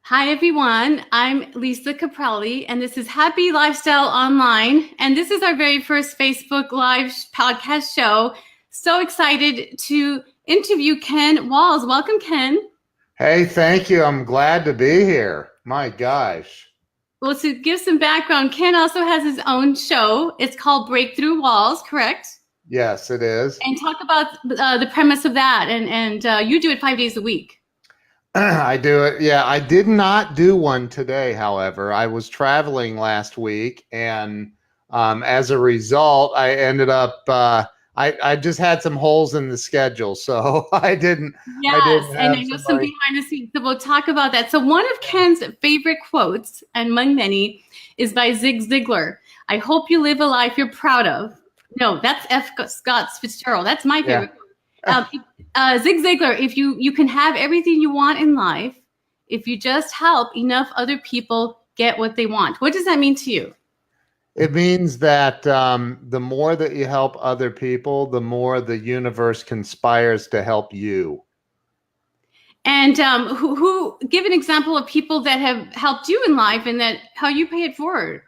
Hi, everyone. I'm Lisa Caprelli, and this is Happy Lifestyle Online. And this is our very first Facebook Live podcast show. So excited to interview Ken Walls. Welcome, Ken. Hey, thank you. I'm glad to be here. My gosh. Well, to give some background, Ken also has his own show. It's called Breakthrough Walls, correct? Yes, it is. And talk about the premise of that. And you do it 5 days a week. I do it. Yeah, I did not do one today, however. I was traveling last week, and as a result, I ended up I just had some holes in the schedule, so I Yes, didn't and I have know some somebody. behind the scenes. So we'll talk about that. So one of Ken's favorite quotes, and among many, is by Zig Ziglar. I hope you live a life you're proud of. No, that's F. Scott Fitzgerald. That's my Yeah. favorite. Um, Zig Ziglar. If you can have everything you want in life, if you just help enough other people get what they want. What does that mean to you? It means that the more that you help other people, the more the universe conspires to help you. And who give an example of people that have helped you in life and that how you pay it forward.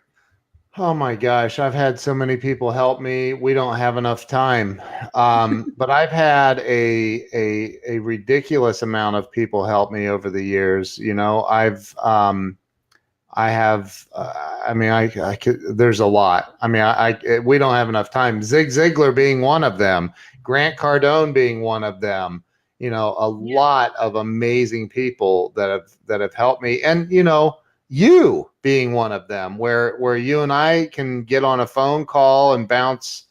Oh my gosh, I've had so many people help me. We don't have enough time. But I've had a ridiculous amount of people help me over the years. I have I mean I could there's a lot. I mean we don't have enough time. Zig Ziglar being one of them, Grant Cardone being one of them. A lot of amazing people that have helped me, and you being one of them, where you and I can get on a phone call and bounce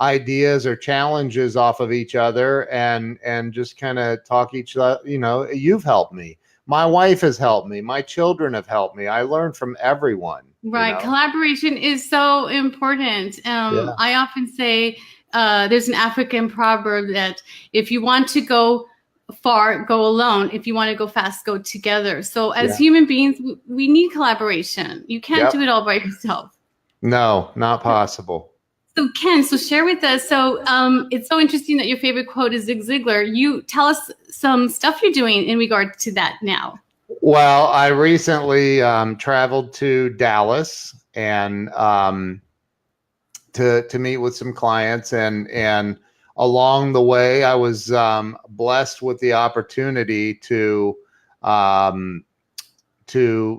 ideas or challenges off of each other and just kind of talk each other. You've helped me. My wife has helped me. My children have helped me. I learn from everyone. Right. Collaboration is so important. Yeah. I often say there's an African proverb that if you want to go far, go alone. If you want to go fast, go together. So as human beings, we need collaboration. You can't do it all by yourself. No, not possible. So Ken, share with us. So it's so interesting that your favorite quote is Zig Ziglar. You tell us some stuff you're doing in regard to that now. Well, I recently traveled to Dallas and to meet with some clients, and along the way, I was blessed with the opportunity to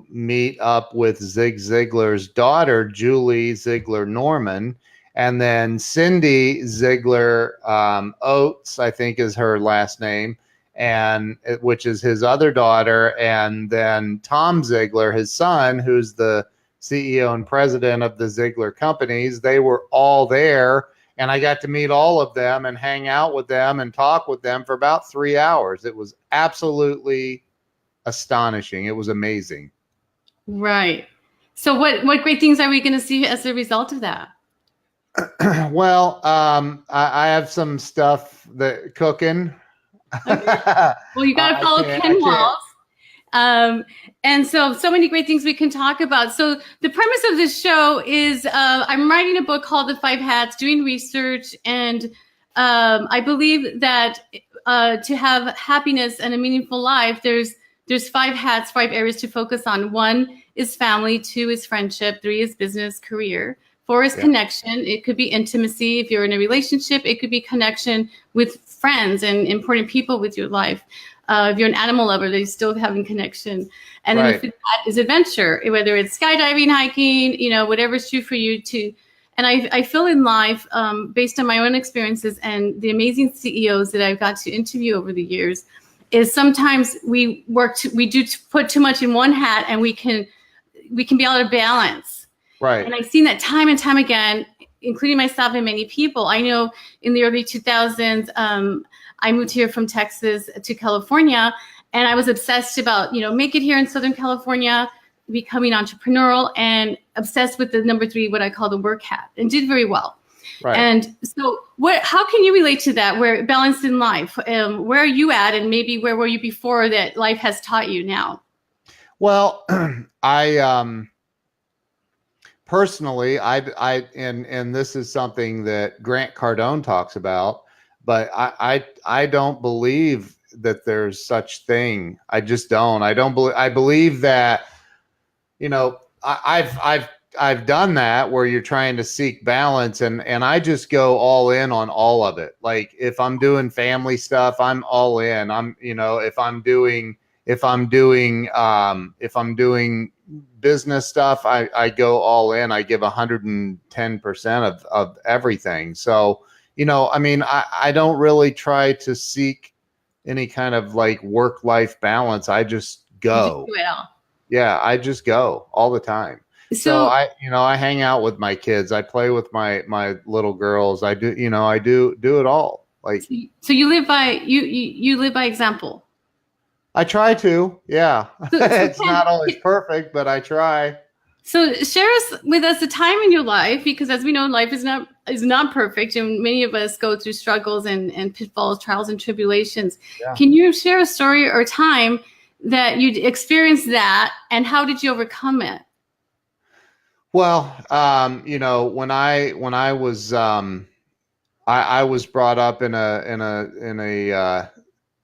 meet up with Zig Ziglar's daughter, Julie Ziglar Norman, and then Cindy Ziglar Oates, I think is her last name, and which is his other daughter, and then Tom Ziglar, his son, who's the CEO and president of the Ziglar companies. They were all there, and I got to meet all of them and hang out with them and talk with them for about 3 hours. It was absolutely astonishing. It was amazing. Right. So what great things are we going to see as a result of that? Well, I have some stuff that cooking. Okay. Well, you got to follow Ken Walls. And so many great things we can talk about. So the premise of this show is I'm writing a book called The Five Hats, doing research, and I believe that to have happiness and a meaningful life, there's 5 hats, 5 areas to focus on. 1 is family, 2 is friendship, 3 is business, career, 4 is connection. It could be intimacy. If you're in a relationship, it could be connection with friends and important people with your life. If you're an animal lover, they're still having connection. And then the 5th hat is adventure, whether it's skydiving, hiking, whatever's true for you to. And I feel in life, based on my own experiences and the amazing CEOs that I've got to interview over the years, is sometimes we do put too much in one hat, and we can be out of balance. Right. And I've seen that time and time again, including myself and many people. I know in the early 2000s, I moved here from Texas to California, and I was obsessed about, make it here in Southern California, becoming entrepreneurial, and obsessed with the number 3, what I call the work hat, and did very well. Right. And so how can you relate to that, where balanced in life? Where are you at, and maybe where were you before that life has taught you now? Well, personally, and this is something that Grant Cardone talks about, but I don't believe that there's such thing. I just don't. I believe that, you know, I've done that where you're trying to seek balance, and I just go all in on all of it. Like if I'm doing family stuff, I'm all in. I'm, you know, if I'm doing business stuff, I go all in. I give 110% of everything. So, you know, I mean, I don't really try to seek any kind of like work-life balance. I just go. You do it all. Yeah, I just go all the time. So I hang out with my kids. I play with my little girls. I do, I do it all. Like, so you live by you live by example. I try to. Yeah. It's not always perfect, but I try. So share with us a time in your life, because as we know, life is not perfect, and many of us go through struggles and pitfalls, trials and tribulations. Yeah. Can you share a story or time that you experienced that, and how did you overcome it? Well, when I was I was brought up in a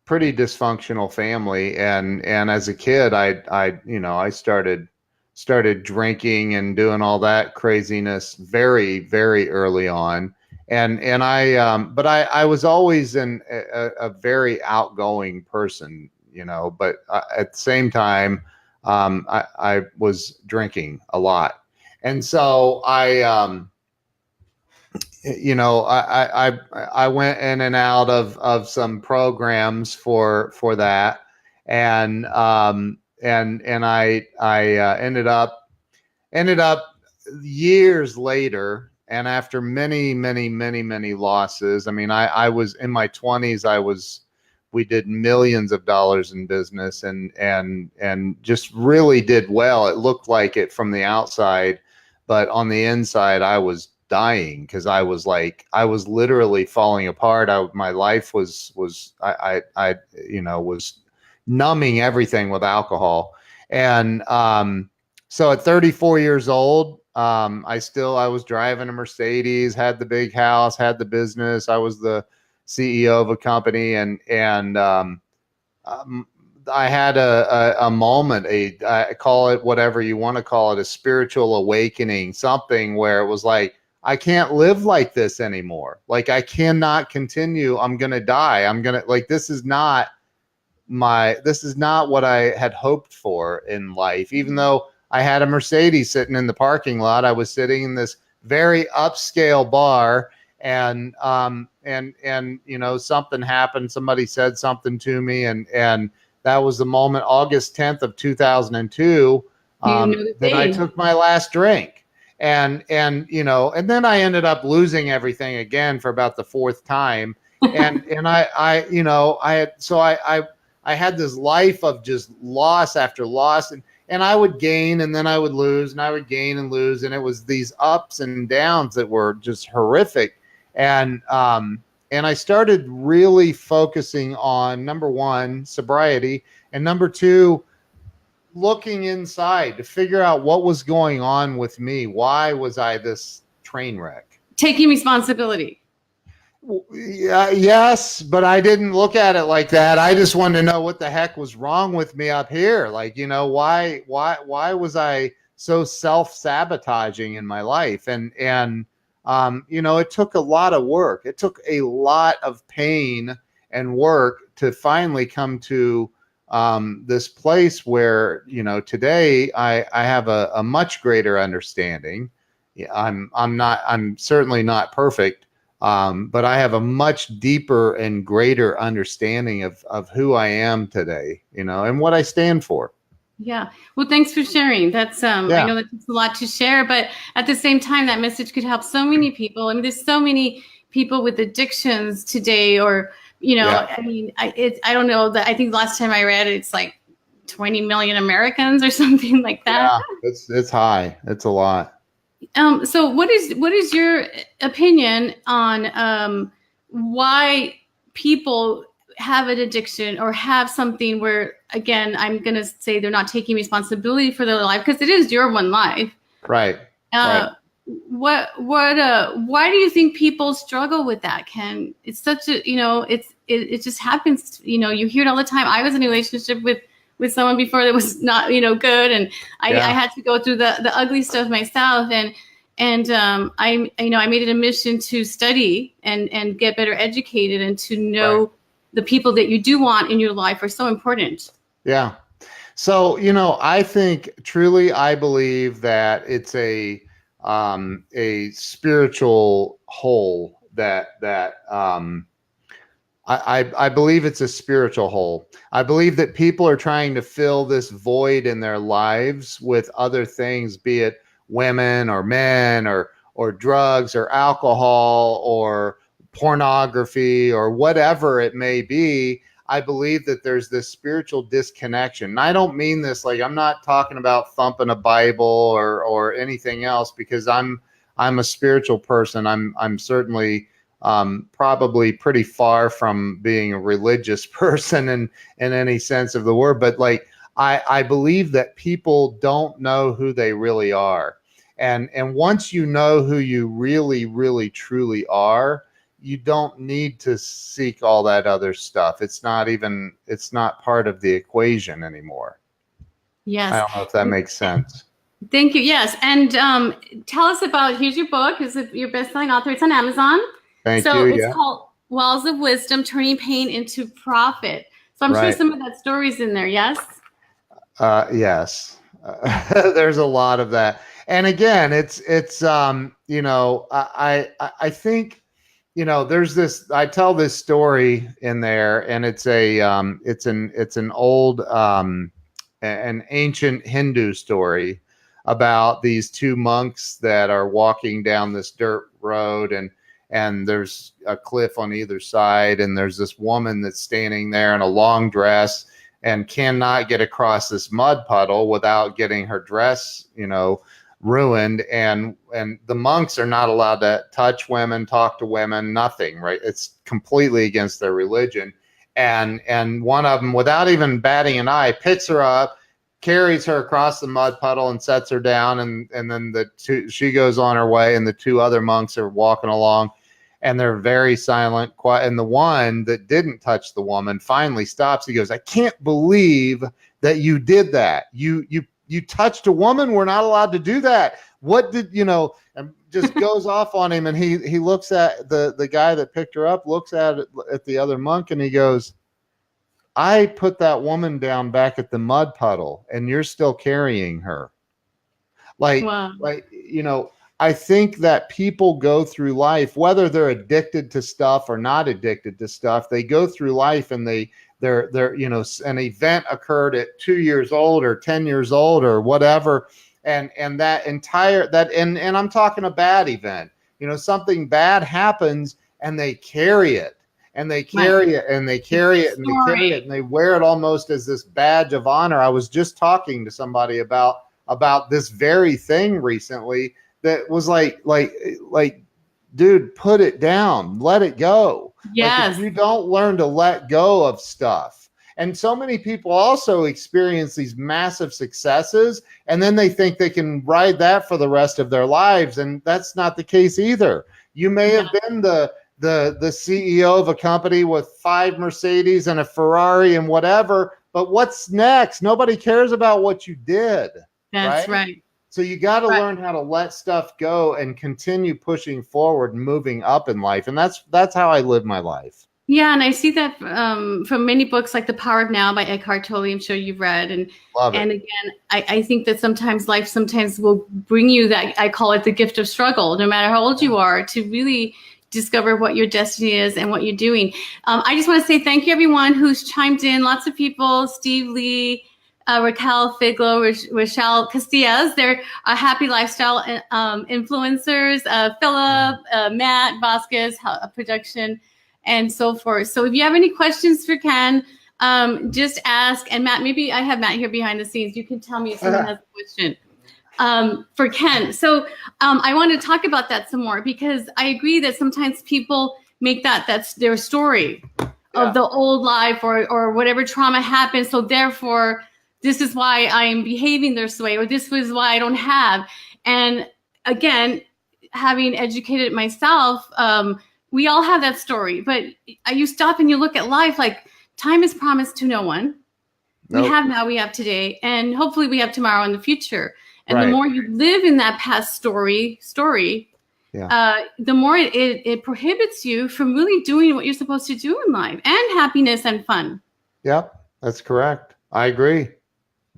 pretty dysfunctional family, and as a kid, I started drinking and doing all that craziness very, very early on. But I was always a very outgoing person, but at the same time, I was drinking a lot. And so I went in and out of some programs for that. And I ended up years later, and after many losses. I mean, I was in my 20s. We did millions of dollars in business, and just really did well. It looked like it from the outside, but on the inside, I was dying, because I was literally falling apart. My life was numbing everything with alcohol. And so at 34 years old, I was driving a Mercedes, had the big house, had the business. I was the CEO of a company, and I had a moment, I call it whatever you want to call it, a spiritual awakening, something where it was like, I can't live like this anymore. Like, I cannot continue. I'm going to die. This is not what I had hoped for in life. Even though I had a Mercedes sitting in the parking lot, I was sitting in this very upscale bar, and something happened. Somebody said something to me, and that was the moment, August 10th of 2002, that I took my last drink. And then I ended up losing everything again for about the fourth time. And I had this life of just loss after loss, and I would gain, and then I would lose, and I would gain and lose. And it was these ups and downs that were just horrific. And I started really focusing on, number one, sobriety, and number two, looking inside to figure out what was going on with me. Why was I this train wreck? Taking responsibility. Yeah, yes, but I didn't look at it like that. I just wanted to know what the heck was wrong with me up here. Like, why was I so self-sabotaging in my life? And it took a lot of work. It took a lot of pain and work to finally come to this place where, today I have a much greater understanding. I'm certainly not perfect, but I have a much deeper and greater understanding of who I am today, and what I stand for. Yeah. Well, thanks for sharing. That's I know that takes a lot to share, but at the same time, that message could help so many people. I mean, there's so many people with addictions today, or I mean, I don't know that. I think the last time I read it, it's like 20 million Americans or something like that. Yeah, it's high. It's a lot. So what is your opinion on why people have an addiction or have something where, again, I'm going to say they're not taking responsibility for their life, because it is your one life. Right. Right. Why do you think people struggle with that, Ken? It's such a, it just happens. You hear it all the time. I was in a relationship with someone before that was not, good. And I had to go through the ugly stuff myself. And I made it a mission to study and get better educated, and to know the people that you do want in your life are so important. Yeah. So, I think truly, I believe that it's a spiritual hole I believe it's a spiritual hole. I believe that people are trying to fill this void in their lives with other things, be it women or men or drugs or alcohol or pornography or whatever it may be. I believe that there's this spiritual disconnection. And I don't mean this like, I'm not talking about thumping a Bible or anything else, because I'm a spiritual person. I'm certainly probably pretty far from being a religious person in any sense of the word. But like, I believe that people don't know who they really are. And once you know who you really, really, truly are, you don't need to seek all that other stuff. It's not part of the equation anymore. Yes. I don't know if that makes sense. Thank you. Yes. And tell us about, here's your book. Is it your best-selling author? It's on Amazon. Thank you. So it's called Wells of Wisdom, Turning Pain into Profit. So I'm sure some of that story's in there. Yes. Yes. There's a lot of that. And again, it's I think, there's this, I tell this story in there, and it's an old, an ancient Hindu story about these two monks that are walking down this dirt road, and there's a cliff on either side, and there's this woman that's standing there in a long dress and cannot get across this mud puddle without getting her dress, ruined. And the monks are not allowed to touch women, talk to women, nothing, right? It's completely against their religion. And one of them, without even batting an eye, picks her up, carries her across the mud puddle and sets her down. And then she goes on her way, and the two other monks are walking along, and they're very silent, quiet. And the one that didn't touch the woman finally stops. He goes, "I can't believe that you did that. You touched a woman. We're not allowed to do that. What did and just goes off on him. And he looks at the guy that picked her up, looks at the other monk, and he goes, "I put that woman down back at the mud puddle, and you're still carrying her." Wow. I think that people go through life, whether they're addicted to stuff or not addicted to stuff, they go through life, and they're an event occurred at 2 years old or 10 years old or whatever. And I'm talking a bad event, something bad happens, and they carry it, and they carry it, and they carry it, and they carry it, and they wear it almost as this badge of honor. I was just talking to somebody about this very thing recently that was like, dude, put it down, let it go. Yes. If you don't learn to let go of stuff. And so many people also experience these massive successes, and then they think they can ride that for the rest of their lives. And that's not the case either. You may have been the CEO of a company with 5 Mercedes and a Ferrari and whatever, but what's next? Nobody cares about what you did. That's right. So you got to learn how to let stuff go and continue pushing forward and moving up in life. And that's how I live my life. Yeah, and I see that from many books like The Power of Now by Eckhart Tolle. I'm sure you've read. And again, I think that sometimes life will bring you that, I call it the gift of struggle, no matter how old you are, to really discover what your destiny is and what you're doing. I just want to say thank you, everyone who's chimed in. Lots of people, Steve Lee, Raquel Figlo, Rochelle Castillas. They're happy lifestyle influencers. Philip, Matt Vasquez, production, and so forth. So if you have any questions for Ken, just ask. And Matt, maybe I have Matt here behind the scenes. You can tell me if someone has a question for Ken. So I want to talk about that some more, because I agree that sometimes people make that's their story of the old life or whatever trauma happened. So therefore, this is why I'm behaving this way, or this was why I don't have. And again, having educated myself, we all have that story, but you stop and you look at life like time is promised to no one. Nope. We have now, we have today, and hopefully we have tomorrow in the future. And Right. the more you live in that past story, the more it prohibits you from really doing what you're supposed to do in life, and happiness and fun. Yep, that's correct. I agree.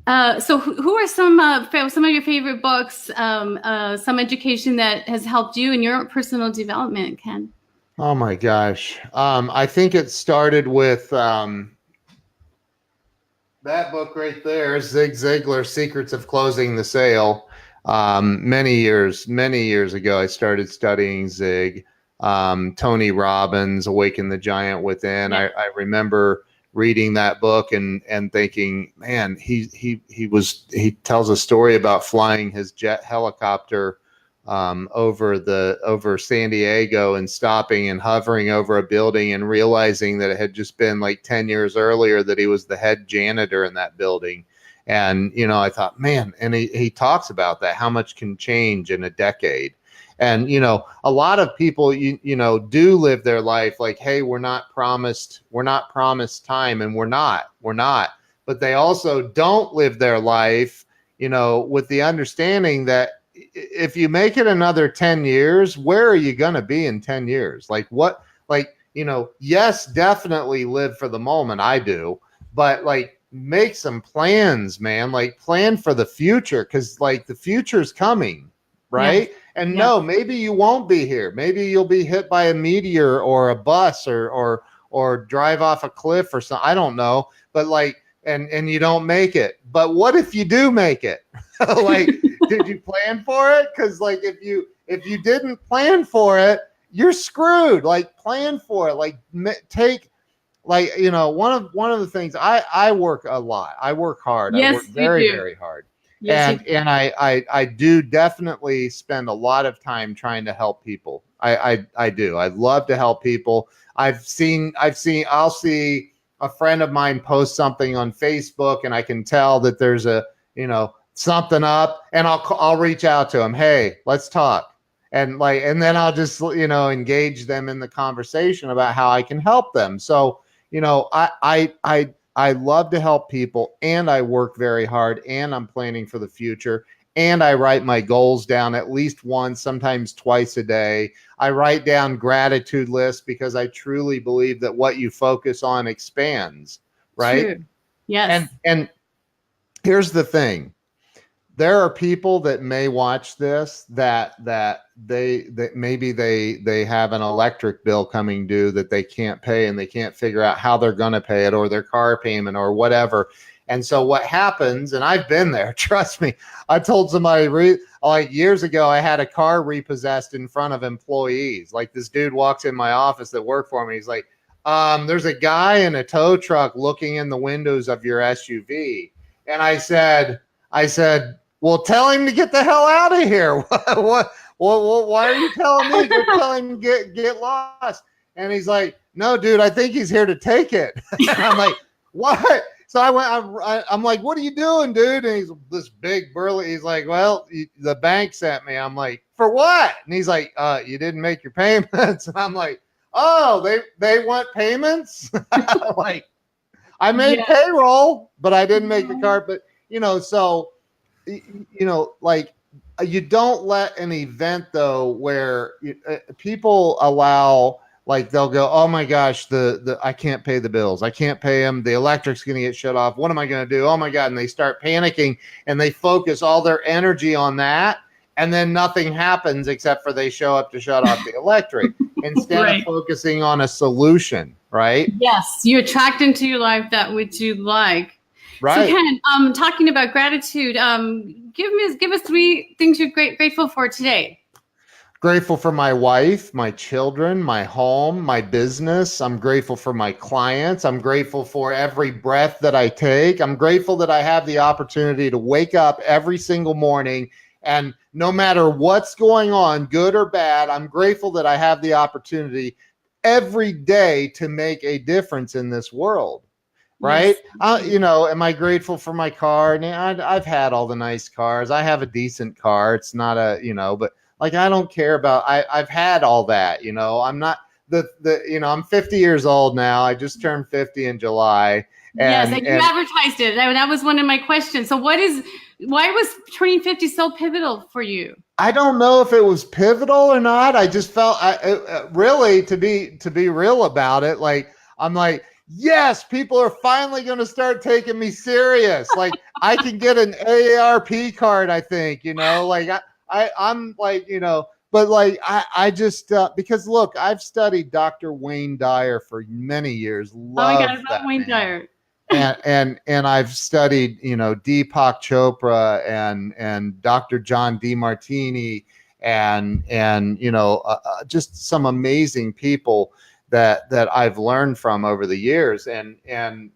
So who are some of your favorite books, some education that has helped you in your personal development, Ken? Oh my gosh. I think it started with that book right there, Zig Ziglar, Secrets of Closing the Sale. Many years ago, I started studying Zig. Tony Robbins, Awaken the Giant Within. Yeah. I remember reading that book and thinking, man, he tells a story about flying his jet helicopter over San Diego and stopping and hovering over a building and realizing that it had just been like 10 years earlier that he was the head janitor in that building. And, I thought, man, and he talks about that, how much can change in a decade. And, a lot of people, do live their life like, hey, we're not promised time, and we're not, but they also don't live their life, with the understanding that if you make it another 10 years, where are you going to be in 10 years? Like what, yes, definitely live for the moment. I do, but make some plans, man, plan for the future. 'Cause the future's coming. Right. Yeah. And no, maybe you won't be here. Maybe you'll be hit by a meteor or a bus or drive off a cliff or something. I don't know. But and you don't make it. But what if you do make it? Did you plan for it? Because if you didn't plan for it, you're screwed. Plan for it. Take one of the things I work a lot. I work hard. Yes, I work very, very hard. Yes, and I do definitely spend a lot of time trying to help people. I do. I love to help people. I'll see a friend of mine post something on Facebook, and I can tell that there's something up, and I'll reach out to him. Hey, let's talk. And then I'll just, engage them in the conversation about how I can help them. So, I love to help people, and I work very hard, and I'm planning for the future, and I write my goals down at least once, sometimes twice a day. I write down gratitude lists because I truly believe that what you focus on expands, right? True. Yes. And here's the thing. There are people that may watch this that maybe they have an electric bill coming due that they can't pay, and they can't figure out how they're going to pay it, or their car payment or whatever. And so what happens, and I've been there, trust me, I told somebody years ago, I had a car repossessed in front of employees. This dude walks in my office that worked for me. He's like, there's a guy in a tow truck looking in the windows of your SUV. And I said, well, tell him to get the hell out of here. What? Why are you telling me? Go tell him to get lost. And he's like, no, dude, I think he's here to take it. And I'm like, what? So I'm like, what are you doing, dude? And he's this big burly. He's like, well, the bank sent me. I'm like, for what? And he's like, you didn't make your payments. And I'm like, oh, they want payments? I made payroll, but I didn't make the car. But, so, you don't let an event though where people allow, they'll go, oh my gosh, I can't pay the bills, I can't pay them, the electric's going to get shut off, what am I going to do, oh my God, and they start panicking and they focus all their energy on that, and then nothing happens except for they show up to shut off the electric instead of focusing on a solution, right? Yes, you attract into your life that which you like. Right. So Ken, talking about gratitude, give us 3 things you're grateful for today. Grateful for my wife, my children, my home, my business. I'm grateful for my clients. I'm grateful for every breath that I take. I'm grateful that I have the opportunity to wake up every single morning, and no matter what's going on, good or bad, I'm grateful that I have the opportunity every day to make a difference in this world. Right. Yes. Am I grateful for my car? And I've had all the nice cars. I have a decent car. It's not but I don't care about, I've had all that, I'm not, I'm 50 years old now. I just turned 50 in July. Yes, and you advertised it. That was one of my questions. So why was turning 50 so pivotal for you? I don't know if it was pivotal or not. I just felt really, to be real about it, like I'm like, yes, people are finally going to start taking me serious. Like I can get an AARP card, I think, like I'm like, but like I just because look, I've studied Dr. Wayne Dyer for many years. Love oh my God, I love Wayne Dyer. and I've studied, Deepak Chopra and Dr. John DeMartini and just some amazing people that I've learned from over the years. And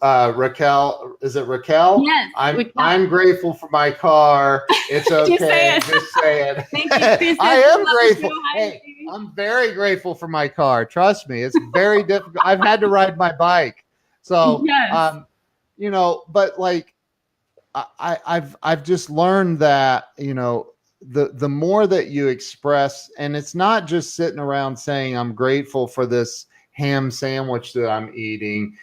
Raquel, is it Raquel? Yes. I'm grateful for my car. It's okay. Just say it. Thank you, Chris. I am grateful. Hey, I'm very grateful for my car. Trust me, it's very difficult. I've had to ride my bike. So, yes. But like, I've just learned that, the more that you express, and it's not just sitting around saying, I'm grateful for this ham sandwich that I'm eating.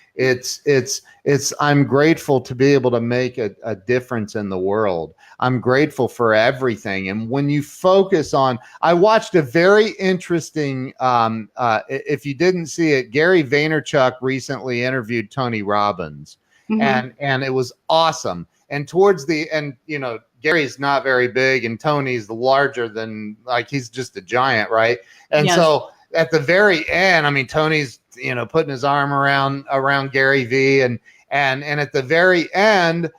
I'm grateful to be able to make a difference in the world. I'm grateful for everything. And when you focus on, I watched a very interesting, if you didn't see it, Gary Vaynerchuk recently interviewed Tony Robbins, and it was awesome. And towards the end, Gary's not very big and Tony's larger than, like, he's just a giant, right? And so at the very end, I mean, Tony's, putting his arm around Gary V, and at the very end,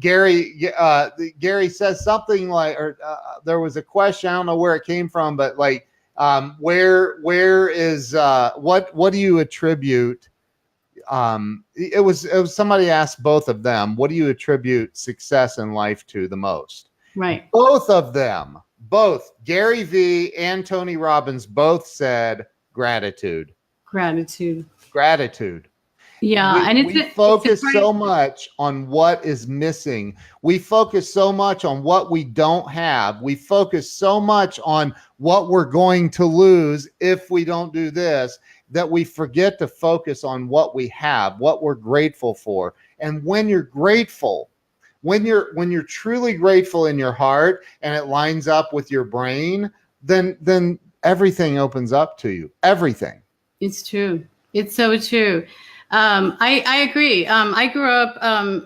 Gary says something like, or there was a question, I don't know where it came from, but like, where is what do you attribute? It was somebody asked both of them, what do you attribute success in life to the most? Right. Both of them, both Gary V and Tony Robbins, both said gratitude. Yeah. We focus so much on what is missing. We focus so much on what we don't have. We focus so much on what we're going to lose if we don't do this, that we forget to focus on what we have, what we're grateful for. And when you're grateful, when you're truly grateful in your heart and it lines up with your brain, then everything opens up to you. Everything. It's true. It's so true. I agree. I grew up,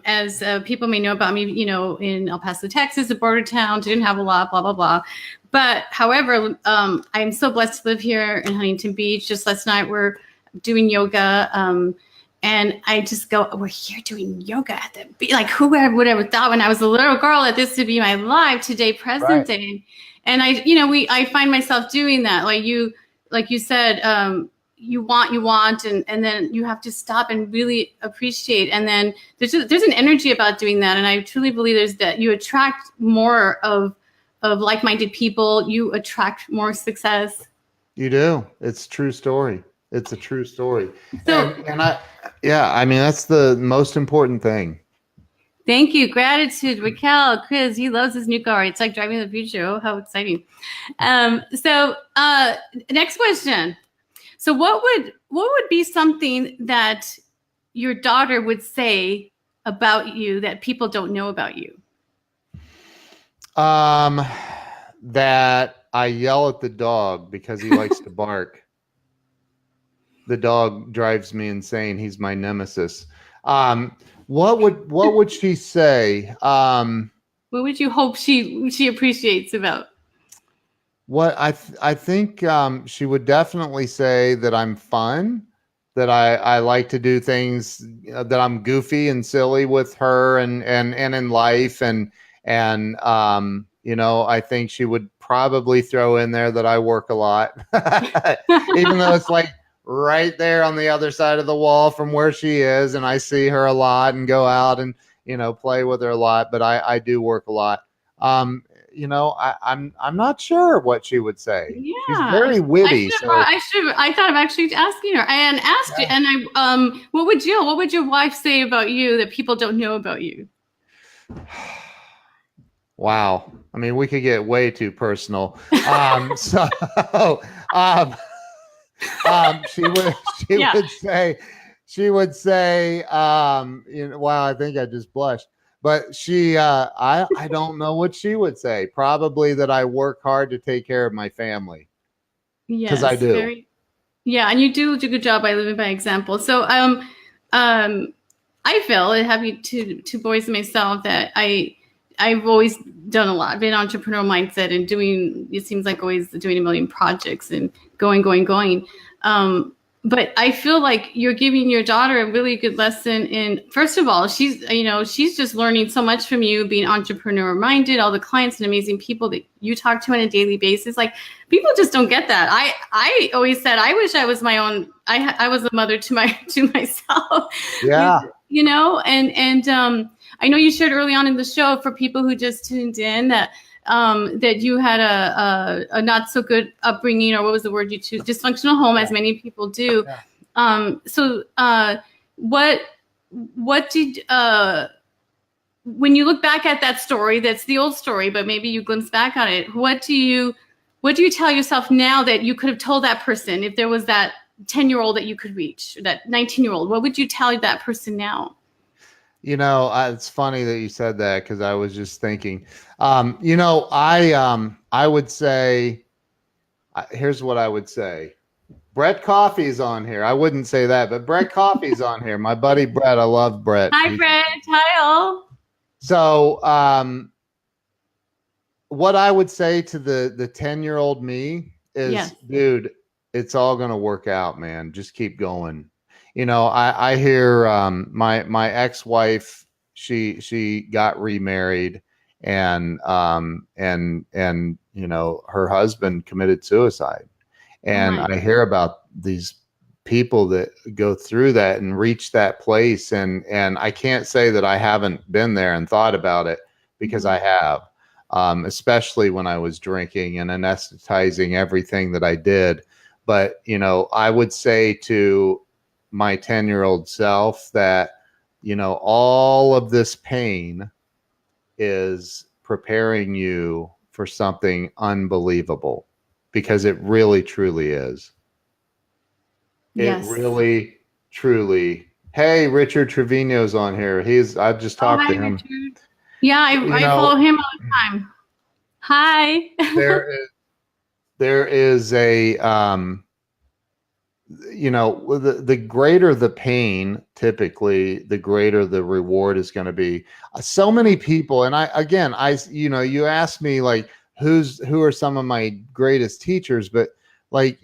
as people may know about me, in El Paso, Texas, a border town, didn't have a lot, blah, blah, blah. But however, I'm so blessed to live here in Huntington Beach. Just last night, we're doing yoga. And I just go, we're here doing yoga at the beach. Like, who would ever thought when I was a little girl that this would be my life today, present day. And I find myself doing that. Like you said, you want, and then you have to stop and really appreciate. And then there's an energy about doing that. And I truly believe that you attract more of like-minded people. You attract more success. You do. It's a true story. It's a true story. So, I mean, that's the most important thing. Thank you. Gratitude. Raquel, Chris, he loves his new car. It's like driving the future. Oh, how exciting. So next question. So what would be something that your daughter would say about you that people don't know about you? That I yell at the dog because he likes to bark. The dog drives me insane. He's my nemesis. What would she say? What would you hope she appreciates about? What I think she would definitely say that I'm fun, that I like to do things, that I'm goofy and silly with her and in life, and I think she would probably throw in there that I work a lot, even though it's like right there on the other side of the wall from where she is, and I see her a lot and go out and play with her a lot, but I do work a lot. I'm not sure what she would say. Yeah, she's very witty. I thought of actually asking her and asked you. And what would your wife say about you that people don't know about you? Wow. I mean, we could get way too personal. um, she would Yeah. she would say, wow, I think I just blushed. But I don't know what she would say. Probably that I work hard to take care of my family. Because I Yes, do. very. Yeah, and you do a good job by living by example. So, I feel having two boys myself that I've always done a lot, been entrepreneurial mindset and doing. It seems like always doing a million projects and going. But I feel like you're giving your daughter a really good lesson in. First of all, she's just learning so much from you, being entrepreneur minded. All the clients and amazing people that you talk to on a daily basis, like people just don't get that. I always said I wish I was my own. I was a mother to myself. Yeah. And I know you shared early on in the show for people who just tuned in that that you had a not so good upbringing, or what was the word you choose? Dysfunctional home, as many people do. Yeah. What did when you look back at that story, that's the old story, but maybe you glimpse back on it. What do you tell yourself now that you could have told that person if there was that 10-year-old that you could reach, that 19-year-old? What would you tell that person now? It's funny that you said that because I was just thinking, I would say, here's what I would say. Brett Coffey's on here. I wouldn't say that, but Brett Coffey's on here. My buddy Brett. I love Brett. Hi, Brett. Hi, all. So, what I would say to the 10-year-old me is, Yes. Dude, it's all going to work out, man. Just keep going. I hear my ex-wife, she got remarried and her husband committed suicide. And I hear about these people that go through that and reach that place. And I can't say that I haven't been there and thought about it, because I have, especially when I was drinking and anesthetizing everything that I did. But, I would say to my 10-year-old self that, all of this pain is preparing you for something unbelievable, because it really, truly is. Yes. It really, truly. Hey, Richard Trevino's on here. I've just talked to him. Richard. Yeah, I follow him all the time. Hi. there is a, the greater the pain, typically, the greater the reward is going to be. So many people, and you asked me like, who are some of my greatest teachers, but like,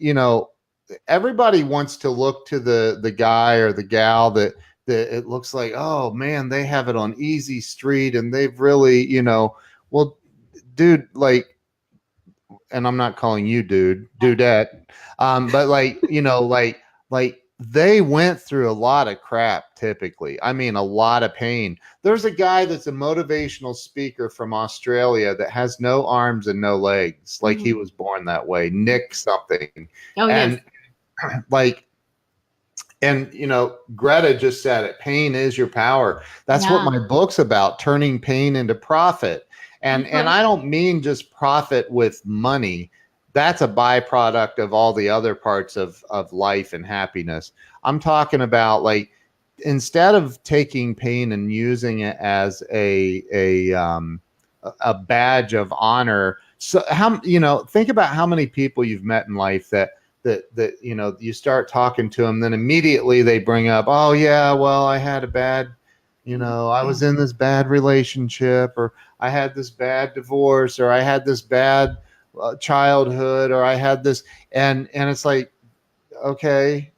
everybody wants to look to the guy or the gal that it looks like, oh man, they have it on easy street and they've really, well, dude, like, and I'm not calling you dudette, but like, like they went through a lot of crap, typically. I mean, a lot of pain. There's a guy that's a motivational speaker from Australia that has no arms and no legs. Like he was born that way, Nick something. Oh, and yes. like, and Greta just said it, pain is your power. That's what my book's about, turning pain into profit. And I don't mean just profit with money. That's a byproduct of all the other parts of life and happiness. I'm talking about, like, instead of taking pain and using it as a badge of honor. So think about how many people you've met in life that you start talking to them, then immediately they bring up, oh yeah, well, I had a bad, I was in this bad relationship, or I had this bad divorce, or I had this bad childhood, or I had this, and it's like, okay,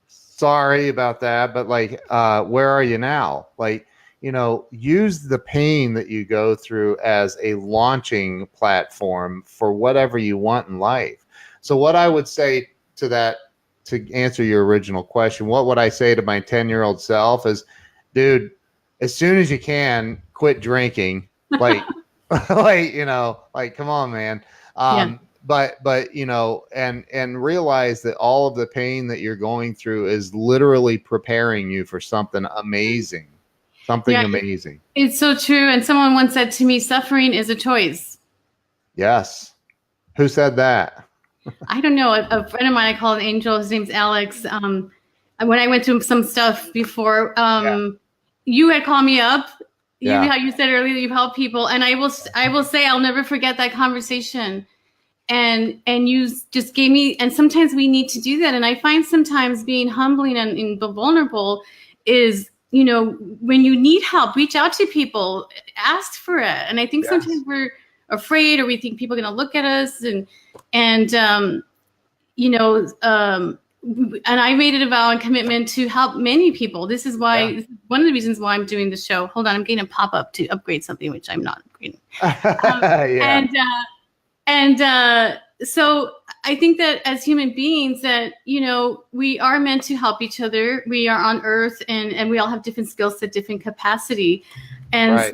sorry about that, but like, where are you now? Like, use the pain that you go through as a launching platform for whatever you want in life. So what I would say to that, to answer your original question, what would I say to my 10-year-old self is, dude, as soon as you can, quit drinking. Like, like, come on, man. But and realize that all of the pain that you're going through is literally preparing you for something amazing. Amazing. It's so true. And someone once said to me, suffering is a choice. Yes. Who said that? I don't know, a friend of mine, I call an angel. His name's Alex. When I went through some stuff before, you had called me up. How you said earlier that you've helped people, and I will say I'll never forget that conversation. And you just gave me, and sometimes we need to do that. And I find sometimes being humbling and vulnerable is, when you need help, reach out to people, ask for it. And I think sometimes we're afraid, or we think people are going to look at us, and I made it a vow and commitment to help many people. This is why, this is one of the reasons why I'm doing the show. Hold on, I'm getting a pop-up to upgrade something, which I'm not upgrading. So I think that as human beings that, we are meant to help each other. We are on earth, and we all have different skill set, different capacity. And so,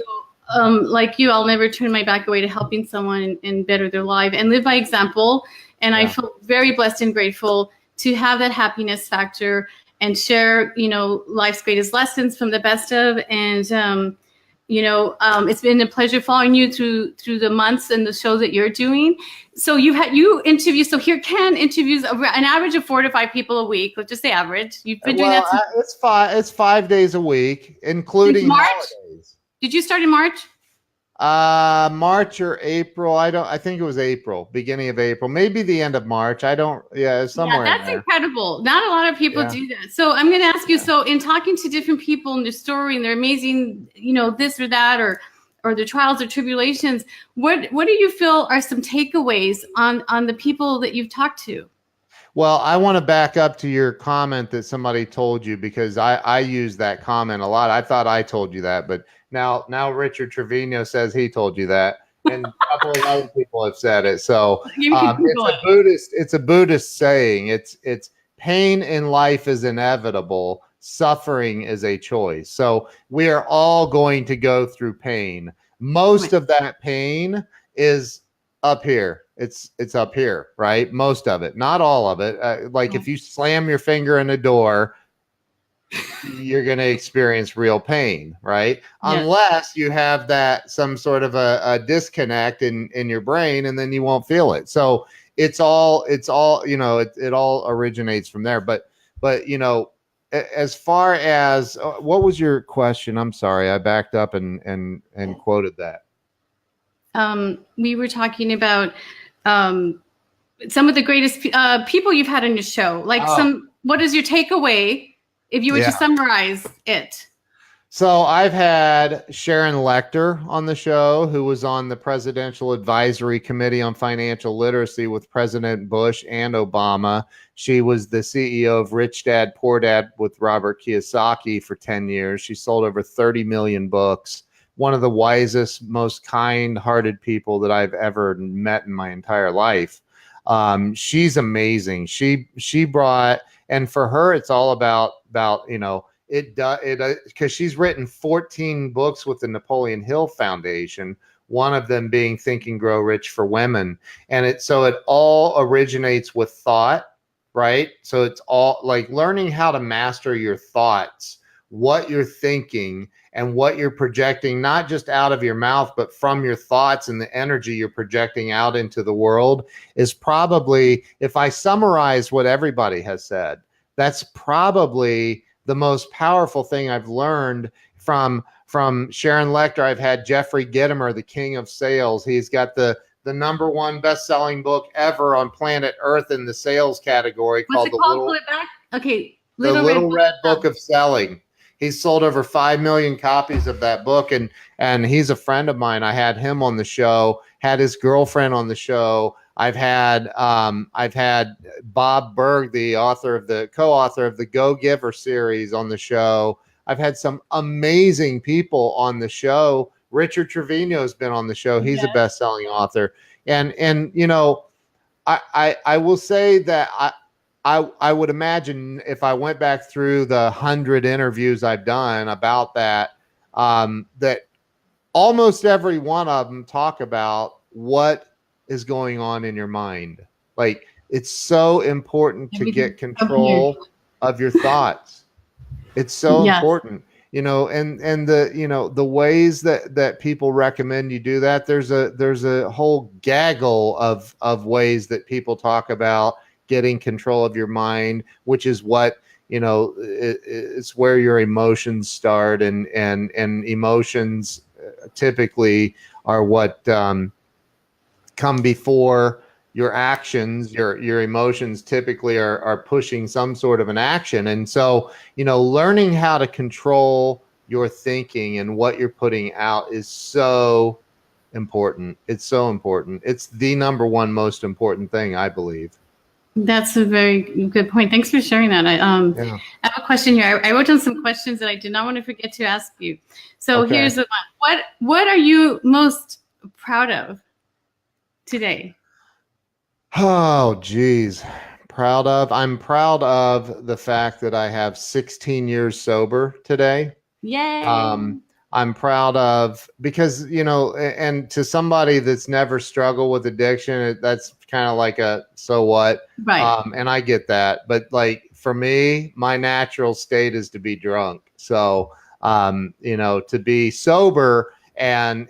like you, I'll never turn my back away to helping someone and better their life and live by example. And I feel very blessed and grateful to have that happiness factor and share, life's greatest lessons from the best of. And, it's been a pleasure following you through the months and the show that you're doing. So you interview. So here Ken interviews an average of 4 to 5 people a week. Let's just say average. You've been doing that. It's 5 days a week, including holidays. Did you start in March? March or April. I think it was April, beginning of April, maybe the end of March. Somewhere. Yeah, that's incredible. Not a lot of people do that. So I'm going to ask you, so in talking to different people and their story and their amazing, this or that, or their trials or tribulations, what do you feel are some takeaways on the people that you've talked to? Well, I want to back up to your comment that somebody told you, because I use that comment a lot. I thought I told you that, but now Richard Trevino says he told you that, and a couple of other people have said it. So it's a Buddhist saying. It's pain in life is inevitable. Suffering is a choice. So we are all going to go through pain. Most of that pain is up here. It's up here, right? Most of it, not all of it. If you slam your finger in a door, you're going to experience real pain, right? Yeah. Unless you have some sort of a disconnect in your brain, and then you won't feel it. So it all originates from there. But as far as what was your question? I'm sorry, I backed up and quoted that. We were talking about some of the greatest people you've had on your show. What is your takeaway if you were to summarize it? So I've had Sharon Lechter on the show, who was on the Presidential Advisory Committee on Financial Literacy with President Bush and Obama. She was the CEO of Rich Dad, Poor Dad with Robert Kiyosaki for 10 years. She sold over 30 million books. One of the wisest, most kind-hearted people that I've ever met in my entire life. She's amazing. She brought, and for her, it's all about because she's written 14 books with the Napoleon Hill Foundation, one of them being Think and Grow Rich for Women. And it all originates with thought, right? So it's all like learning how to master your thoughts, what you're thinking and what you're projecting, not just out of your mouth, but from your thoughts and the energy you're projecting out into the world is probably, if I summarize what everybody has said, that's probably the most powerful thing I've learned from Sharon Lechter. I've had Jeffrey Gitomer, the king of sales. He's got the #1 best-selling book ever on planet Earth in the sales category. What's called it called? Pull it back. Okay. The Little Red Book of Selling. He's sold over 5 million copies of that book, and he's a friend of mine. I had him on the show, had his girlfriend on the show. I've had Bob Berg, the co-author of the Go Giver series, on the show. I've had some amazing people on the show. Richard Trevino has been on the show. He's a best-selling author, and I will say that I would imagine if I went back through the 100 interviews I've done about that, that almost every one of them talk about what is going on in your mind. Like, it's so important to get control of your thoughts. It's so important. and the ways that people recommend you do that, there's a whole gaggle of ways that people talk about getting control of your mind, which is what, it's where your emotions start, and emotions typically are what come before your actions. Your emotions typically are pushing some sort of an action. And so, learning how to control your thinking and what you're putting out is so important. It's so important. It's the number one most important thing, I believe. That's a very good point. Thanks for sharing that. Yeah. I have a question here. I wrote down some questions that I did not want to forget to ask you. So Okay. Here's the one. What are you most proud of today? Oh, geez. I'm proud of the fact that I have 16 years sober today. Yay. I'm proud of, because, and to somebody that's never struggled with addiction, that's kind of like a, so what? Right. And I get that. But like for me, my natural state is to be drunk. So, to be sober and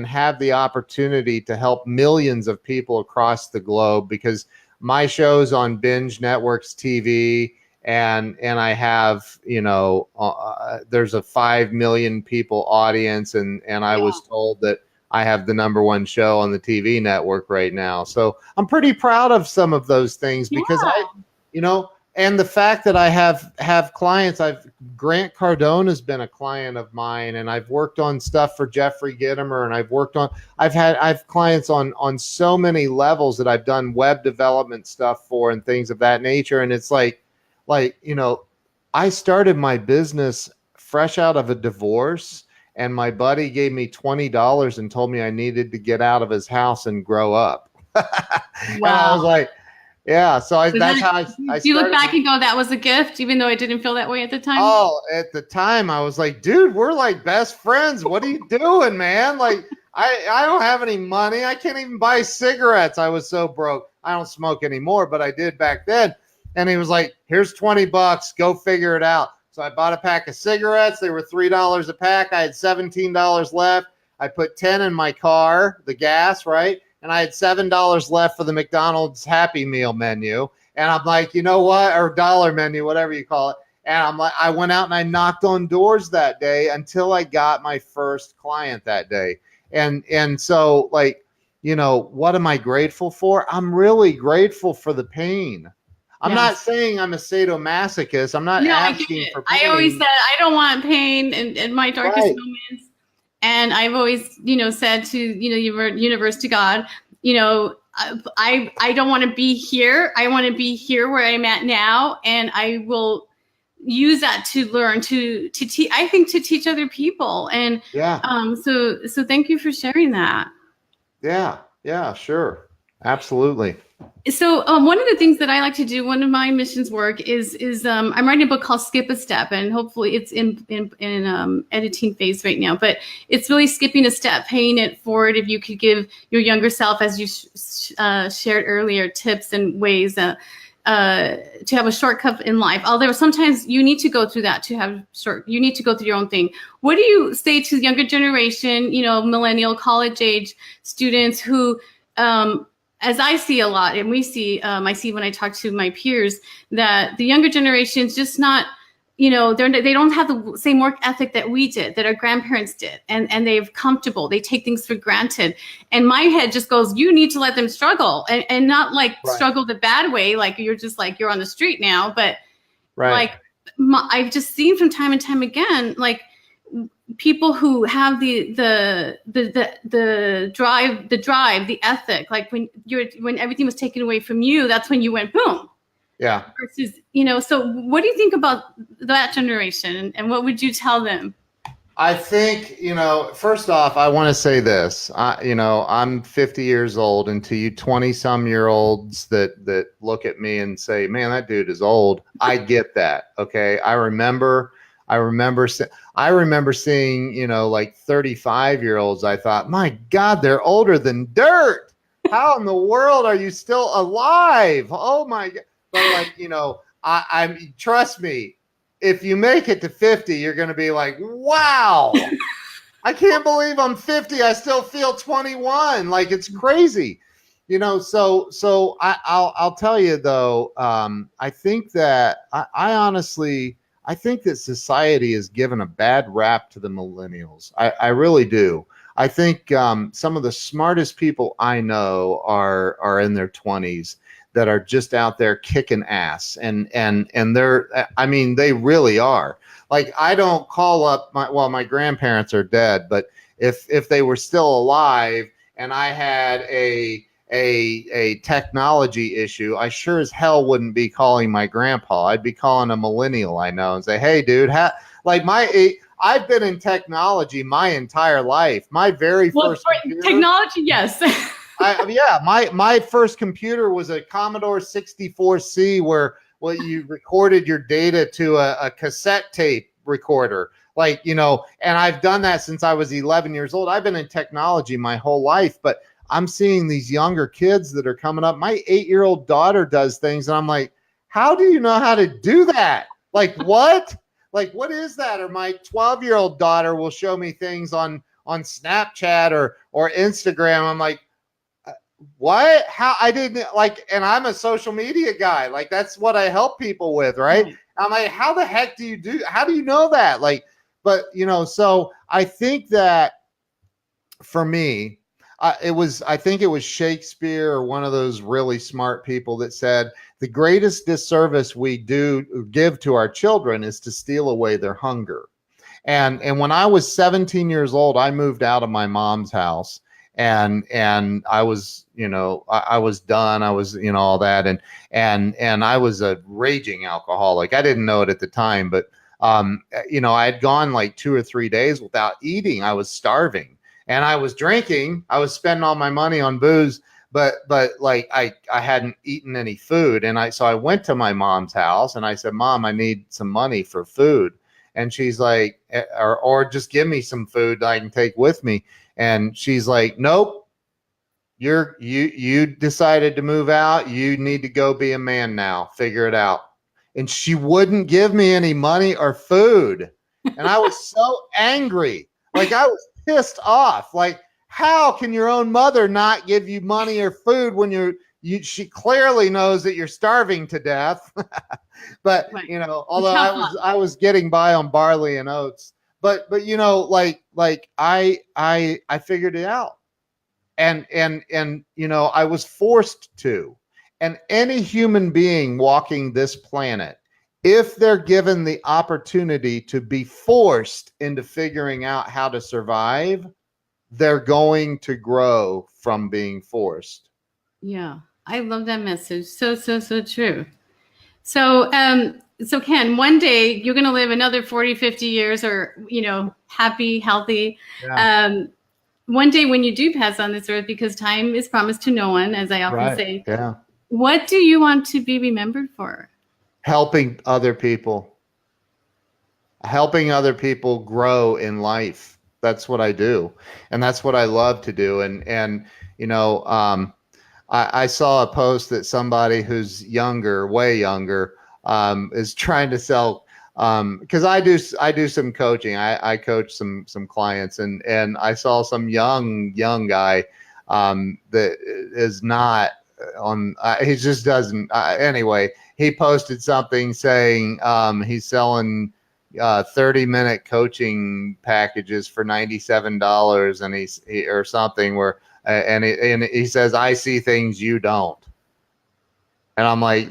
have the opportunity to help millions of people across the globe, because my show's on Binge Network's TV, and I have, there's a 5 million people audience, and I was told that I have the #1 show on the TV network right now. So I'm pretty proud of some of those things, because and the fact that I have clients. Grant Cardone has been a client of mine, and I've worked on stuff for Jeffrey Gitomer, and I've clients on so many levels that I've done web development stuff for and things of that nature. And it's like, I started my business fresh out of a divorce, and my buddy gave me $20 and told me I needed to get out of his house and grow up. Wow. And I was like, yeah. So that's how I started. You look back and go, that was a gift, even though I didn't feel that way at the time? Oh, at the time I was like, dude, we're like best friends. What are you doing, man? Like, I don't have any money. I can't even buy cigarettes. I was so broke. I don't smoke anymore, but I did back then. And he was like, here's $20, go figure it out. So I bought a pack of cigarettes. They were $3 a pack. I had $17 left. I put 10 in my car, the gas, right? And I had $7 left for the McDonald's Happy Meal menu. And I'm like, you know what? Or dollar menu, whatever you call it. And I'm like, I went out and I knocked on doors that day until I got my first client that day. And so, like, what am I grateful for? I'm really grateful for the pain. I'm not saying I'm a sadomasochist. I'm not asking for pain. I always said I don't want pain in my darkest moments. And I've always, said to, universe, to God, I don't want to be here. I want to be here where I'm at now. And I will use that to learn, to teach, I think, to teach other people. And so thank you for sharing that. Yeah, sure. Absolutely. So one of the things that I like to do, one of my missions work is I'm writing a book called Skip a Step, and hopefully it's in editing phase right now. But it's really skipping a step, paying it forward. If you could give your younger self, as you shared earlier, tips and ways to have a shortcut in life. Although sometimes you need to go through that you need to go through your own thing. What do you say to the younger generation, millennial, college age students who, as I see a lot, and we see, I see when I talk to my peers, that the younger generation's just not, they don't have the same work ethic that we did, that our grandparents did, and they're comfortable. They take things for granted. And my head just goes, you need to let them struggle, and not like struggle the bad way, like you're just like you're on the street now, but like I've just seen from time and time again, like people who have the drive, the ethic, like when everything was taken away from you, that's when you went boom. Yeah. Versus, so what do you think about that generation, and what would you tell them? I think, first off, I want to say this. I'm 50 years old, and to you 20-some-year-olds that look at me and say, man, that dude is old. I get that. Okay. I remember seeing, like 35-year-olds. I thought, my God, they're older than dirt. How in the world are you still alive? Oh my God. But like, I trust me, if you make it to 50, you're going to be like, wow, I can't believe I'm 50. I still feel 21. Like, it's crazy, you know? So I'll tell you though, I think that I honestly, I think that society has given a bad rap to the millennials. I really do. I think some of the smartest people I know are in their 20s that are just out there kicking ass, and they're, I mean, they really are. Like, I don't call up my grandparents are dead, but if they were still alive and I had a technology issue, I sure as hell wouldn't be calling my grandpa. I'd be calling a millennial I know and say, hey dude, like I've been in technology my entire life. My very first computer, technology, yes. My first computer was a Commodore 64C where you recorded your data to a cassette tape recorder. Like, you know, and I've done that since I was 11 years old. I've been in technology my whole life, but I'm seeing these younger kids that are coming up. My 8-year-old daughter does things, and I'm like, how do you know how to do that? Like, what? Like, what is that? Or my 12-year-old daughter will show me things on Snapchat or Instagram. I'm like, what? How? I didn't like, and I'm a social media guy. Like, that's what I help people with, right? Mm-hmm. I'm like, how the heck how do you know that? Like, but you know, so I think that for me, I think it was Shakespeare or one of those really smart people that said the greatest disservice we give to our children is to steal away their hunger. And when I was 17 years old, I moved out of my mom's house, and I was, you know, I was done. I was, you know, all that. And I was a raging alcoholic. I didn't know it at the time, but, you know, I had gone like 2 or 3 days without eating. I was starving, and I was drinking. I was spending all my money on booze, but like I hadn't eaten any food. And so I went to my mom's house and I said, Mom, I need some money for food. And she's like, or just give me some food that I can take with me. And she's like, nope, you decided to move out. You need to go be a man now. Figure it out. And she wouldn't give me any money or food. And I was so angry. Like, I was pissed off. Like, how can your own mother not give you money or food when she clearly knows that you're starving to death. But right. You know, although I was getting by on barley and oats, but you know, like I figured it out, and you know, I was forced to. And any human being walking this planet, if they're given the opportunity to be forced into figuring out how to survive, they're going to grow from being forced. Yeah, I love that message. So true. So, so Ken, one day you're going to live another 40, 50 years, or, you know, happy, healthy. Yeah. One day when you do pass on this earth, because time is promised to no one, as I often say. Yeah. What do you want to be remembered for? Helping other people. Helping other people grow in life. That's what I do. And that's what I love to do. And you know, I saw a post that somebody who's younger, way younger, is trying to sell, because I do some coaching. I coach some clients, and I saw some young guy that is not on. He just doesn't. Anyway, he posted something saying he's selling 30-minute coaching packages for $97, and or something where. And he says, I see things you don't. And I'm like,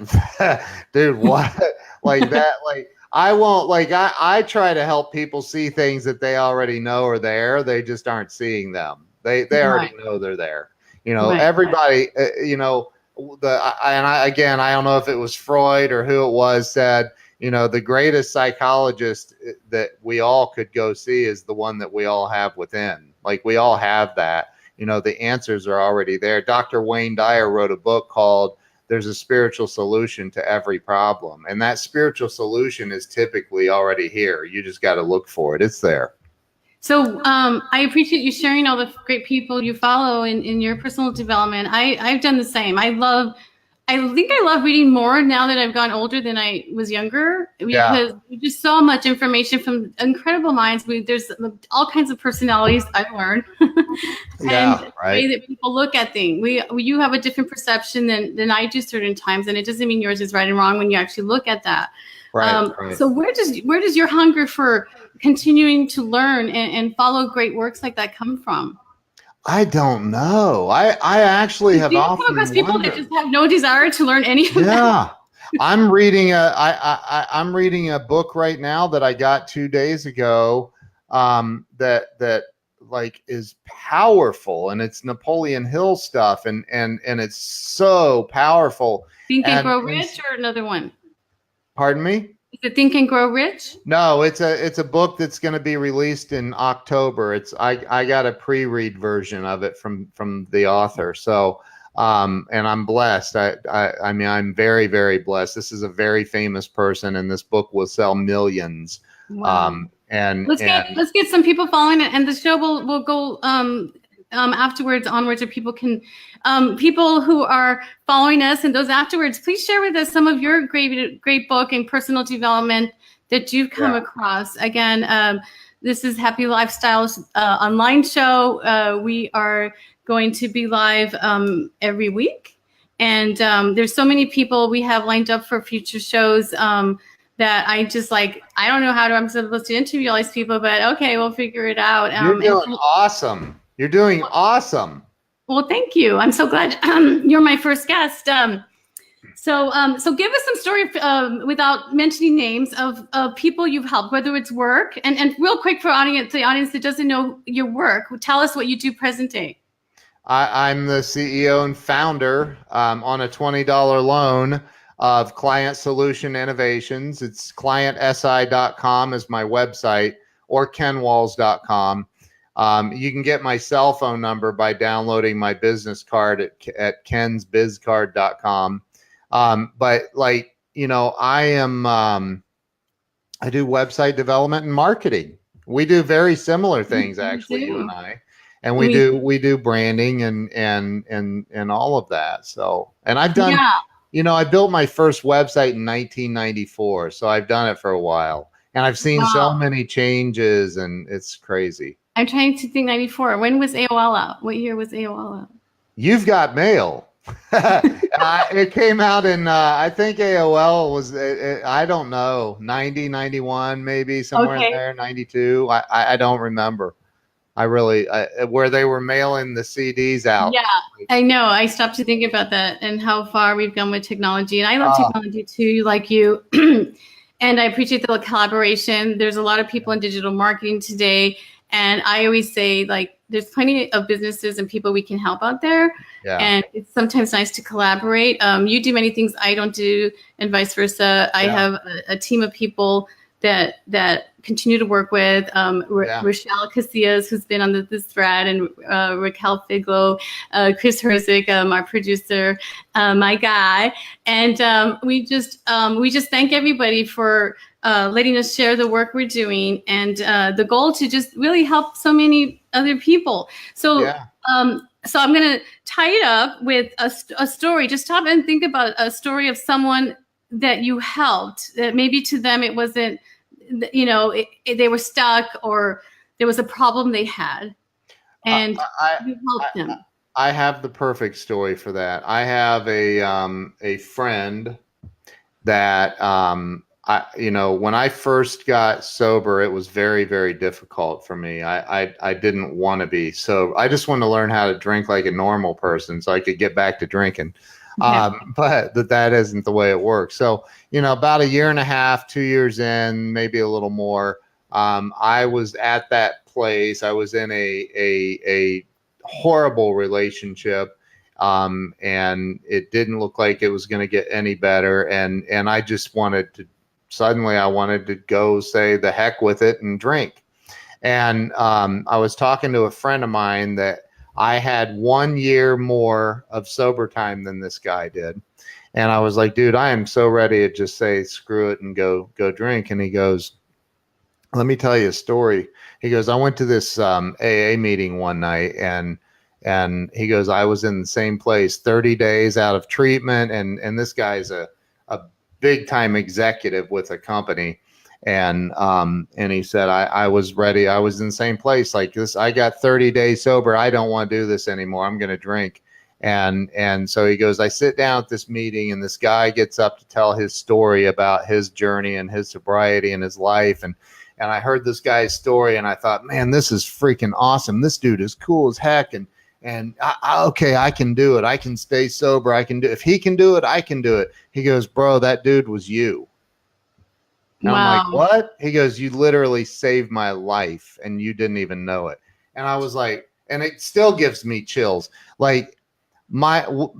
dude, what? Like that, like, I won't, like, I try to help people see things that they already know are there. They just aren't seeing them. They already know they're there. You know, everybody, you know, again, I don't know if it was Freud or who it was, said, you know, the greatest psychologist that we all could go see is the one that we all have within. Like, we all have that. You know, the answers are already there. Dr. Wayne Dyer wrote a book called There's a Spiritual Solution to Every Problem. And that spiritual solution is typically already here. You just got to look for it. It's there. So I appreciate you sharing all the great people you follow in your personal development. I've done the same. I love I think I love reading more now that I've gotten older than I was younger, because there's just so much information from incredible minds. There's all kinds of personalities I've learned, and the way that people look at things. You have a different perception than I do certain times, and it doesn't mean yours is right and wrong when you actually look at that. Right. So where does your hunger for continuing to learn and follow great works like that come from? I don't know. I actually have often come across people that just have no desire to learn any of that. Yeah. I'm reading I'm reading a book right now that I got 2 days ago, that like is powerful, and it's Napoleon Hill stuff, and it's so powerful. Think and Grow Rich, or another one? Pardon me? Is it Think and Grow Rich? No, it's a book that's going to be released in October. I got a pre-read version of it from the author. So and I'm blessed. I mean, I'm very, very blessed. This is a very famous person, and this book will sell millions. Wow. And let's get some people following it, and the show will go afterwards onwards, or people can people who are following us and those afterwards, please share with us some of your great book and personal development that you've come across. Again, this is Happy Lifestyles online show. We are going to be live every week, and there's so many people we have lined up for future shows that I just I don't know I'm supposed to interview all these people, but okay, we'll figure it out. You're doing awesome. You're doing awesome. Well, thank you. I'm so glad you're my first guest. So give us some story without mentioning names of people you've helped, whether it's work, and real quick for the audience that doesn't know your work, tell us what you do present day. I'm the CEO and founder on a $20 loan of Client Solution Innovations. It's clientsi.com is my website, or kenwalls.com. You can get my cell phone number by downloading my business card at kensbizcard.com. But I do website development and marketing. We do very similar things, actually, you and I. And we do branding and all of that. So, and I've done, I built my first website in 1994. So I've done it for a while, and I've seen so many changes, and it's crazy. I'm trying to think 94. When was AOL out? What year was AOL out? You've Got Mail. It came out in, I think AOL was, I don't know, 90, 91, maybe somewhere in there, 92. I don't remember. Where they were mailing the CDs out. Yeah, I know. I stopped to think about that and how far we've gone with technology. And I love technology too, like you. And I appreciate the collaboration. There's a lot of people in digital marketing today. And I always say, there's plenty of businesses and people we can help out there. Yeah. And it's sometimes nice to collaborate. You do many things I don't do, and vice versa. I have a team of people that continue to work with Rochelle Casillas, who's been on this thread, and Raquel Figlo, Chris Herzik, our producer, my guy, and we just thank everybody for letting us share the work we're doing, and the goal to just really help so many other people. So. So I'm going to tie it up with a story. Just stop and think about a story of someone that you helped, that maybe to them it wasn't, they were stuck, or there was a problem they had, and you helped them. I have the perfect story for that. I have a friend that, when I first got sober, it was very, very difficult for me. I didn't want to be. So I just wanted to learn how to drink like a normal person so I could get back to drinking. But that isn't the way it works. So, about a year and a half, 2 years in, maybe a little more, I was at that place. I was in a horrible relationship, and it didn't look like it was going to get any better. And I just suddenly I wanted to go say the heck with it and drink. And I was talking to a friend of mine that I had 1 year more of sober time than this guy did. And I was like, dude, I am so ready to just say, screw it and go drink. And he goes, let me tell you a story. He goes, I went to this AA meeting one night, and And he goes, I was in the same place 30 days out of treatment. And this guy's a big time executive with a company. And he said, I was ready. I was in the same place like this. I got 30 days sober. I don't want to do this anymore. I'm going to drink. And so he goes, I sit down at this meeting and this guy gets up to tell his story about his journey and his sobriety and his life. And I heard this guy's story and I thought, man, this is freaking awesome. This dude is cool as heck. And okay, I can do it. I can stay sober. I can do, if he can do it, I can do it. He goes, bro, that dude was you. And wow. I'm like, what? He goes, you literally saved my life and you didn't even know it. And I was like, and it still gives me chills. Like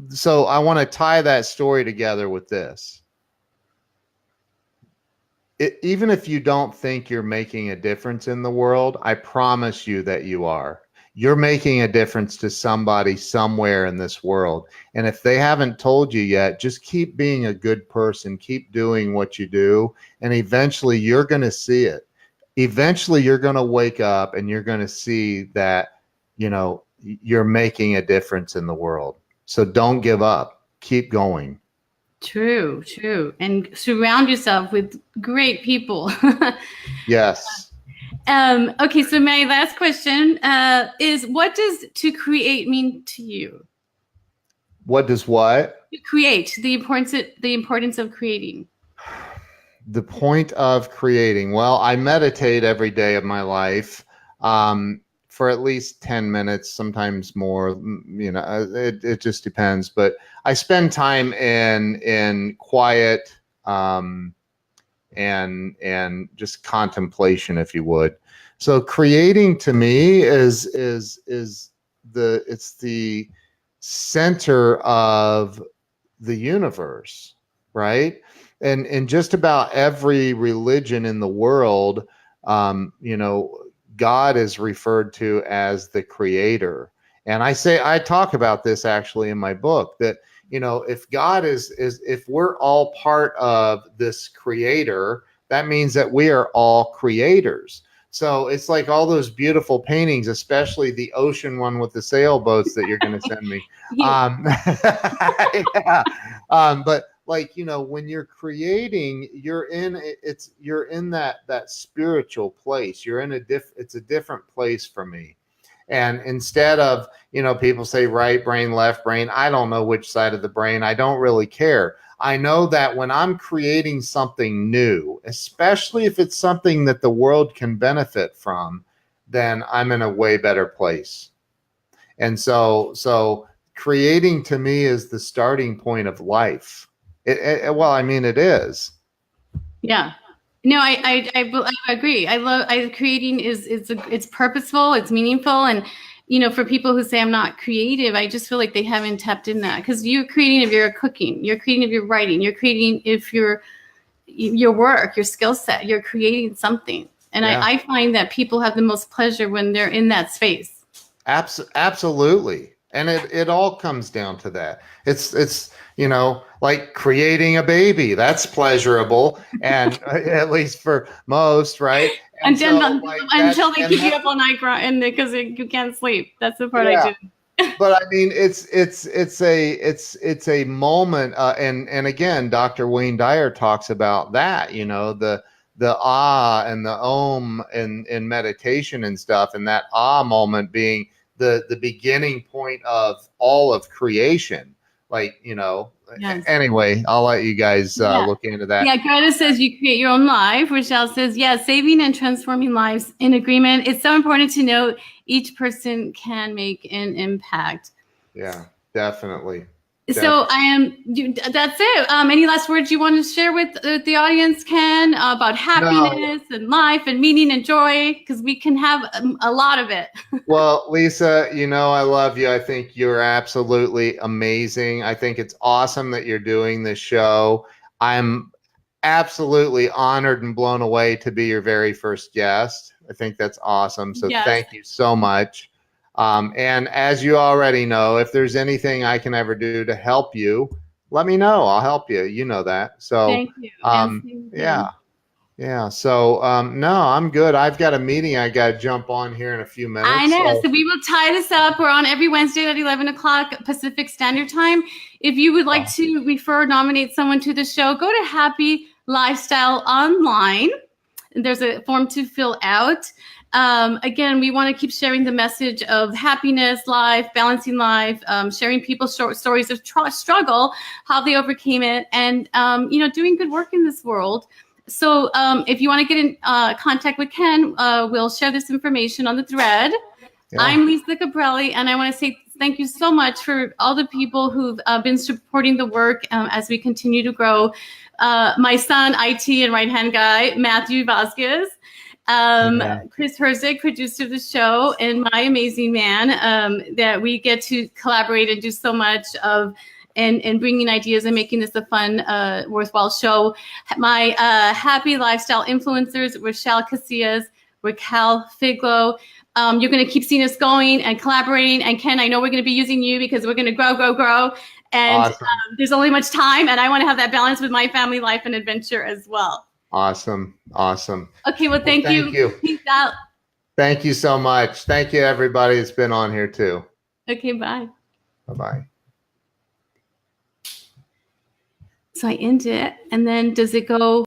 so I want to tie that story together with this. Even if you don't think you're making a difference in the world, I promise you that you are. You're making a difference to somebody somewhere in this world. And if they haven't told you yet, just keep being a good person. Keep doing what you do. And eventually you're going to see it. Eventually you're going to wake up and you're going to see that, you know, you're making a difference in the world. So don't give up. Keep going. True. And surround yourself with great people. Yes. Okay, so my last question is, what does to create mean to you? What does what? To create, the importance of creating. The point of creating. Well, I meditate every day of my life for at least 10 minutes, sometimes more. You know, it just depends. But I spend time in quiet and just contemplation, if you would. So creating to me is the center of the universe, right? And in just about every religion in the world, you know, God is referred to as the creator. And I talk about this actually in my book, that, you know, if God if we're all part of this creator, that means that we are all creators. So it's like all those beautiful paintings, especially the ocean one with the sailboats that you're going to send me. Yeah. But like, you know, when you're creating, you're in that spiritual place. You're in it's a different place for me. And instead of, you know, people say right brain, left brain, I don't know which side of the brain. I don't really care. I know that when I'm creating something new, especially if it's something that the world can benefit from, then I'm in a way better place. And so creating to me is the starting point of life. Well, I mean, it is. Yeah. No, I agree. Creating it's purposeful, it's meaningful. And, you know, for people who say I'm not creative, I just feel like they haven't tapped in that, because you're creating if you're cooking, you're creating if you're writing, you're creating if your work, your skill set, you're creating something. And yeah. I find that people have the most pleasure when they're in that space. Absolutely. And it all comes down to that. It's, you know, like creating a baby, that's pleasurable. And at least for most, right? And until they keep you up all night and because you can't sleep. That's the part I do. But I mean, it's a moment. And again, Dr. Wayne Dyer talks about that, you know, the ah and the om in meditation and stuff. And that ah moment being the beginning point of all of creation. Like, you know, yes. Anyway, I'll let you guys look into that. Yeah, Greta says you create your own life. Rochelle says, yeah, saving and transforming lives in agreement. It's so important to know each person can make an impact. Yeah, definitely. So that's it. Any last words you want to share with the audience, Ken, about happiness and life and meaning and joy? Because we can have a lot of it. Well, Lisa, you know, I love you. I think you're absolutely amazing. I think it's awesome that you're doing this show. I'm absolutely honored and blown away to be your very first guest. I think that's awesome. So Thank you so much. And as you already know, if there's anything I can ever do to help you, let me know. I'll help you. You know that. So, thank you. Yeah. Yeah. So, no, I'm good. I've got a meeting I got to jump on here in a few I minutes. know. So, So we will tie this up. We're on every Wednesday at 11 o'clock Pacific Standard Time. If you would like to refer or nominate someone to the show, go to Happy Lifestyle Online. There's a form to fill out. Again, we want to keep sharing the message of happiness, life, balancing life, sharing people's short stories of struggle, how they overcame it, and doing good work in this world. So if you want to get in contact with Ken, we'll share this information on the thread. yeah. I'm Lisa Caprelli, and I want to say thank you so much for all the people who've been supporting the work as we continue to grow. My son, IT and right-hand guy, Matthew Vasquez, Chris Herzig, producer of the show, and my amazing man, that we get to collaborate and do so much of and bringing ideas and making this a fun, worthwhile show. My happy lifestyle influencers, Rochelle Casillas, Raquel Figlo. You're going to keep seeing us going and collaborating. And Ken, I know we're going to be using you because we're going to grow. And Awesome. There's only much time, and I want to have that balance with my family life and adventure as well. Awesome. Okay, well, thank you. Peace out. Thank you so much. Thank you, everybody that's been on here too. Okay, bye. Bye-bye. So I end it, and then does it go?